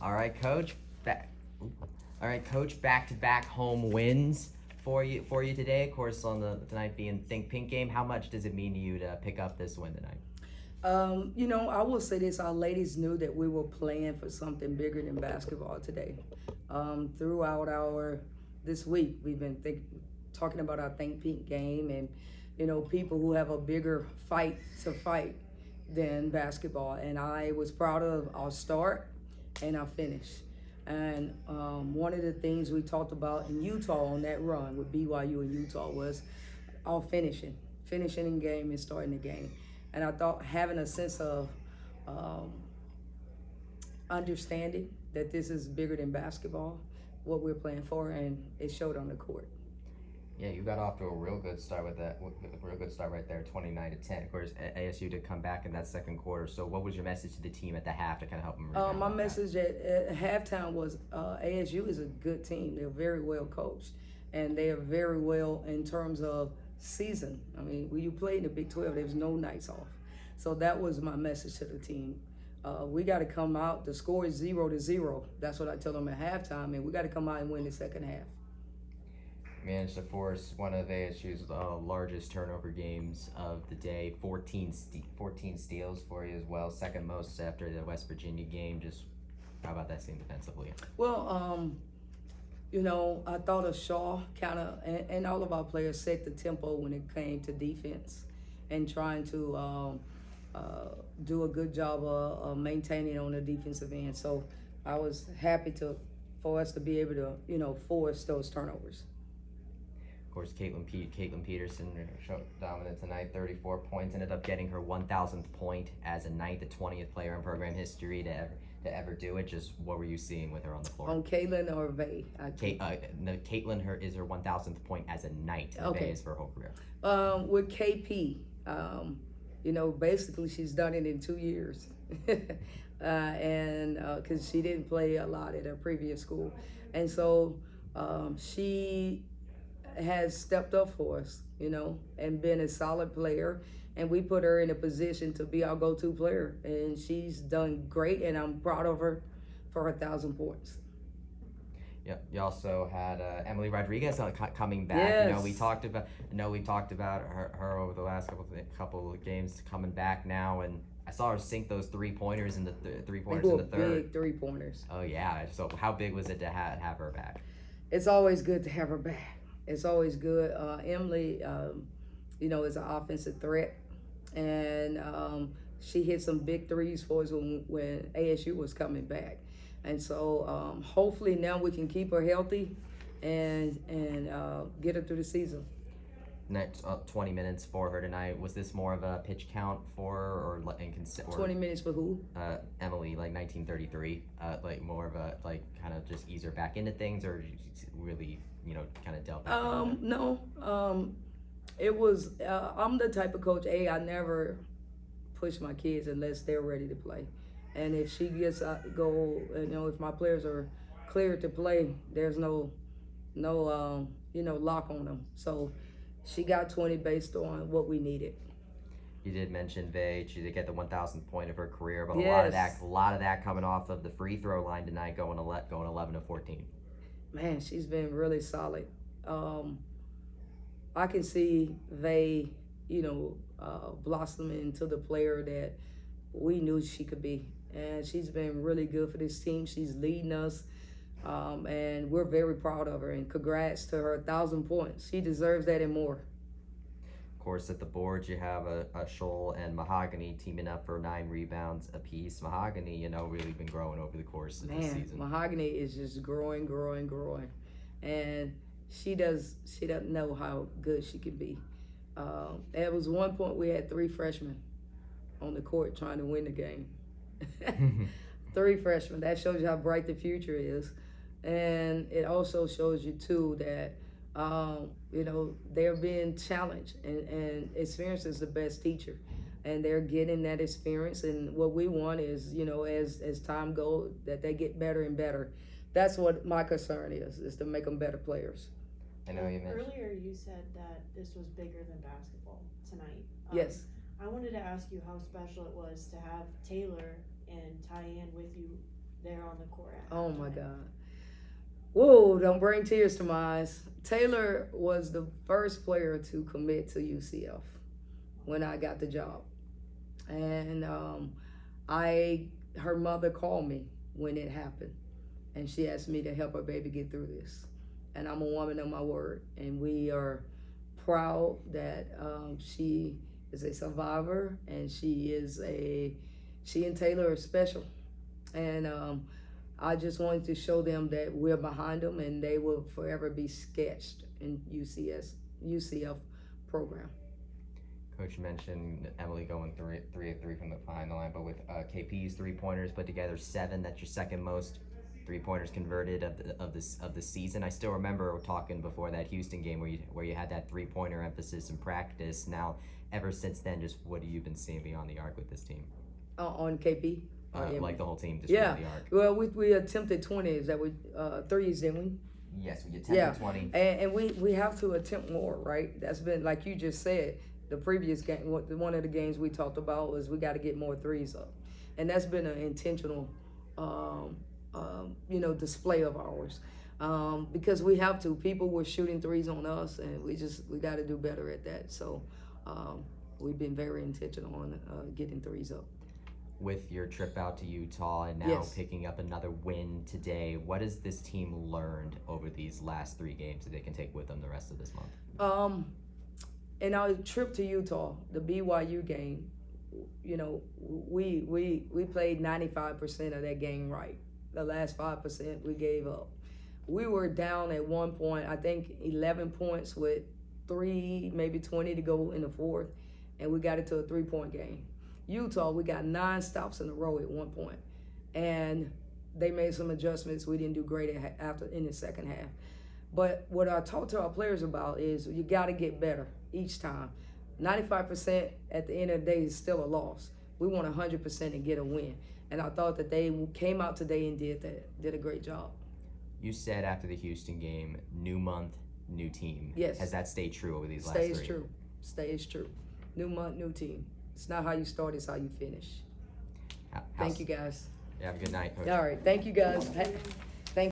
All right, Coach. All right, Coach. Back-to-back home wins for you today. Of course, on the tonight being Think Pink game. How much does it mean to you to pick up this win tonight? I will say this: our ladies knew that we were playing for something bigger than basketball today. Throughout our this week, we've been talking about our Think Pink game, and people who have a bigger fight to fight than basketball. And I was proud of our start and our finish. And one of the things we talked about in Utah on that run with BYU and Utah was our finishing in game and starting the game. And I thought having a sense of um, understanding that this is bigger than basketball, what we're playing for, and it showed on the court. Yeah, you got off to a real good start with that. A real good start right there, 29-10. Of course, ASU did come back in that second quarter. So, what was your message to the team at the half to kind of help them rebound? My message at halftime was ASU is a good team. They're very well coached, and they are very well in terms of season. I mean, when you play in the Big 12, there's no nights off. So that was my message to the team. We got to come out. The score is 0-0. That's what I tell them at halftime, and we got to come out and win the second half. Managed to force one of ASU's largest turnover games of the day, 14 steals for you as well, second most after the West Virginia game. Just how about that scene defensively? Well, I thought of Shaw and all of our players set the tempo when it came to defense and trying to do a good job of maintaining on the defensive end. So I was happy for us to be able to, force those turnovers. Of course, Caitlin Peterson showed dominant tonight, 34 points, ended up getting her 1,000th point as a ninth, the 20th player in program history to ever do it. Just what were you seeing with her on the floor? On Caitlin or Vay? Caitlin is her 1,000th point as a night. Okay. Vay is for her whole career. With KP, basically she's done it in 2 years. And because she didn't play a lot at her previous school. And so she has stepped up for us, and been a solid player. And we put her in a position to be our go-to player. And she's done great, and I'm proud of her for her 1,000 points. Yeah, you also had Emily Rodriguez coming back. Yes. We talked about her over the last couple of games coming back now, and I saw her sink those three-pointers in the three-pointers in the third. Big three-pointers. Oh yeah. So how big was it to have her back? It's always good to have her back. It's always good. Emily, is an offensive threat, and she hit some big threes for us when ASU was coming back. And so hopefully now we can keep her healthy and get her through the season. Next 20 minutes for her tonight. Was this more of a pitch count for her, or 20 minutes for who? Emily, like 1933, like more of a kind of just ease her back into things, or really kind of delve back into that? No. It was. I'm the type of coach. I never push my kids unless they're ready to play. And if she gets if my players are cleared to play, there's no lock on them. So she got 20 based on what we needed. You did mention Vay. She did get the 1,000th point of her career, but Yes. a lot of that coming off of the free throw line tonight, going 11-14. Man, she's been really solid. I can see Vay, blossoming into the player that we knew she could be. And she's been really good for this team. She's leading us, and we're very proud of her. And congrats to her 1,000 points. She deserves that and more. Of course, at the board, you have a Shoal and Mahogany teaming up for 9 rebounds apiece. Mahogany, really been growing over the course of the season. Mahogany is just growing. And she doesn't know how good she can be. At was one point we had 3 freshmen on the court trying to win the game. 3 freshmen. That shows you how bright the future is. And it also shows you, too, that, they're being challenged. And experience is the best teacher. And they're getting that experience. And what we want is, as time goes, that they get better and better. That's what my concern is to make them better players. I know you mentioned. Earlier you said that this was bigger than basketball tonight. Yes. I wanted to ask you how special it was to have Taylor and Tyann with you they're on the court. At Oh my halftime. God. Whoa, don't bring tears to my eyes. Taylor was the first player to commit to UCF when I got the job. And her mother called me when it happened. And she asked me to help her baby get through this. And I'm a woman of my word. And we are proud that she is a survivor, and she and Taylor are special. And I just wanted to show them that we're behind them, and they will forever be sketched in UCF program. Coach mentioned Emily going 3 of 3 from the final line, but with KP's 3-pointers put together 7, that's your second most 3-pointers converted of the season. I still remember talking before that Houston game where you had that 3-pointer emphasis in practice. Now, ever since then, just what have you been seeing beyond the arc with this team? On KP? Like the whole team, just Yeah. beyond the arc. Well, we attempted 20s, that we threes, didn't we? Yes, we attempted 20. And we have to attempt more, right? That's been, like you just said, the previous game, one of the games we talked about was we got to get more threes up. And that's been an intentional, display of ours. Because we have to. People were shooting threes on us, and we got to do better at that. So we've been very intentional on getting threes up. With your trip out to Utah and now Yes. picking up another win today, what has this team learned over these last 3 games that they can take with them the rest of this month? In our trip to Utah, the BYU game, we played 95% of that game right. The last 5% we gave up. We were down at one point, I think 11 points with 3, maybe 20 to go in the fourth, and we got it to a 3-point game. Utah, we got 9 stops in a row at one point, and they made some adjustments. We didn't do great in the second half. But what I talk to our players about is you got to get better each time. 95% at the end of the day is still a loss. We want 100% and get a win. And I thought that they came out today and did that, did a great job. You said after the Houston game, new month, new team. Yes. Has that stayed true over these last 3? Stays true. New month, new team. It's not how you start, it's how you finish. Thank you, guys. Have a good night, Coach. All right, thank you, guys.